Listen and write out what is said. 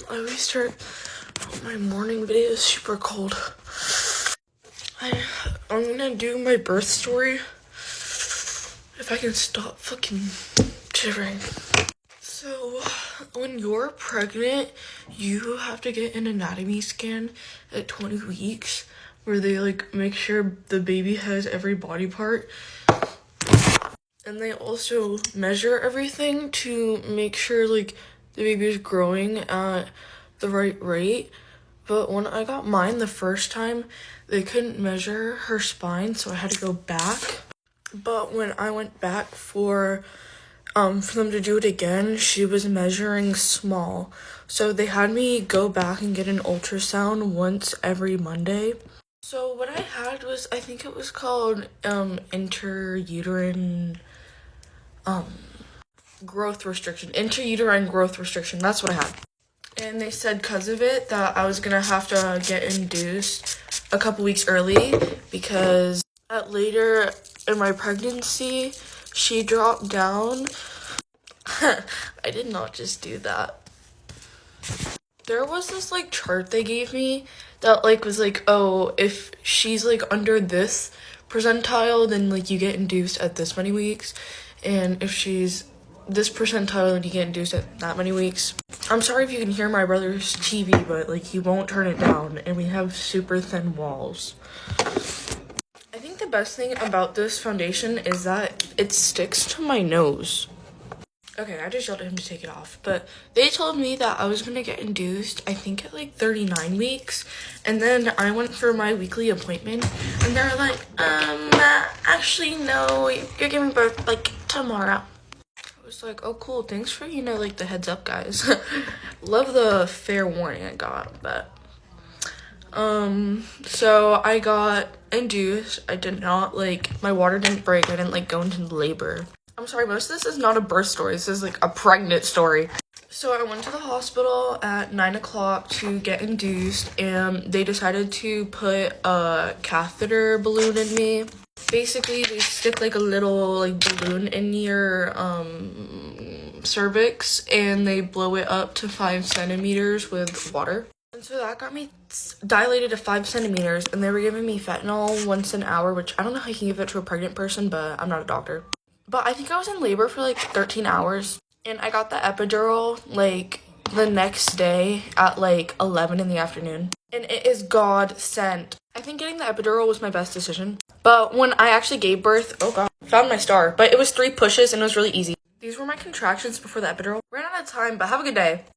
I always start my morning videos super cold. I'm gonna do my birth story. If I can stop fucking shivering. So, when you're pregnant, you have to get an anatomy scan at 20 weeks where they like make sure the baby has every body part. And they also measure everything to make sure like the baby is growing at the right rate. But when I got mine the first time, they couldn't measure her spine, so I had to go back. But when I went back for them to do it again, she was measuring small. So they had me go back and get an ultrasound once every Monday. So what I had was, I think it was called intrauterine growth restriction, that's what I had. And they said because of it that I was gonna have to get induced a couple weeks early because later in my pregnancy, she dropped down. I did not just do that. There was this like chart they gave me that like was like, oh, if she's like under this percentile, then like you get induced at this many weeks, and if she's this percentile, then you get induced at that many weeks. I'm sorry if you can hear my brother's TV, but like he won't turn it down, and we have super thin walls. I think the best thing about this foundation is that it sticks to my nose. Okay, I just yelled at him to take it off, but they told me that I was gonna get induced, I think at like 39 weeks, and then I went for my weekly appointment, and they were like, actually no, you're giving birth like tomorrow. I was like, oh cool, thanks for, like the heads up, guys. Love the fair warning I got, but so I got induced. I did not my water didn't break. I didn't go into labor. I'm sorry, most of this is not a birth story. This is a pregnant story. So I went to the hospital at 9 o'clock to get induced, and they decided to put a catheter balloon in me. Basically, they stick a little balloon in your cervix, and they blow it up to 5 centimeters with water. And so that got me dilated to 5 centimeters, and they were giving me fentanyl once an hour, which I don't know how you can give it to a pregnant person, but I'm not a doctor. But I think I was in labor for 13 hours, and I got the epidural the next day at 11 in the afternoon. And it is God sent. I think getting the epidural was my best decision. But when I actually gave birth, oh god, found my star. But it was 3 pushes and it was really easy. These were my contractions before the epidural. Ran out of time, but have a good day.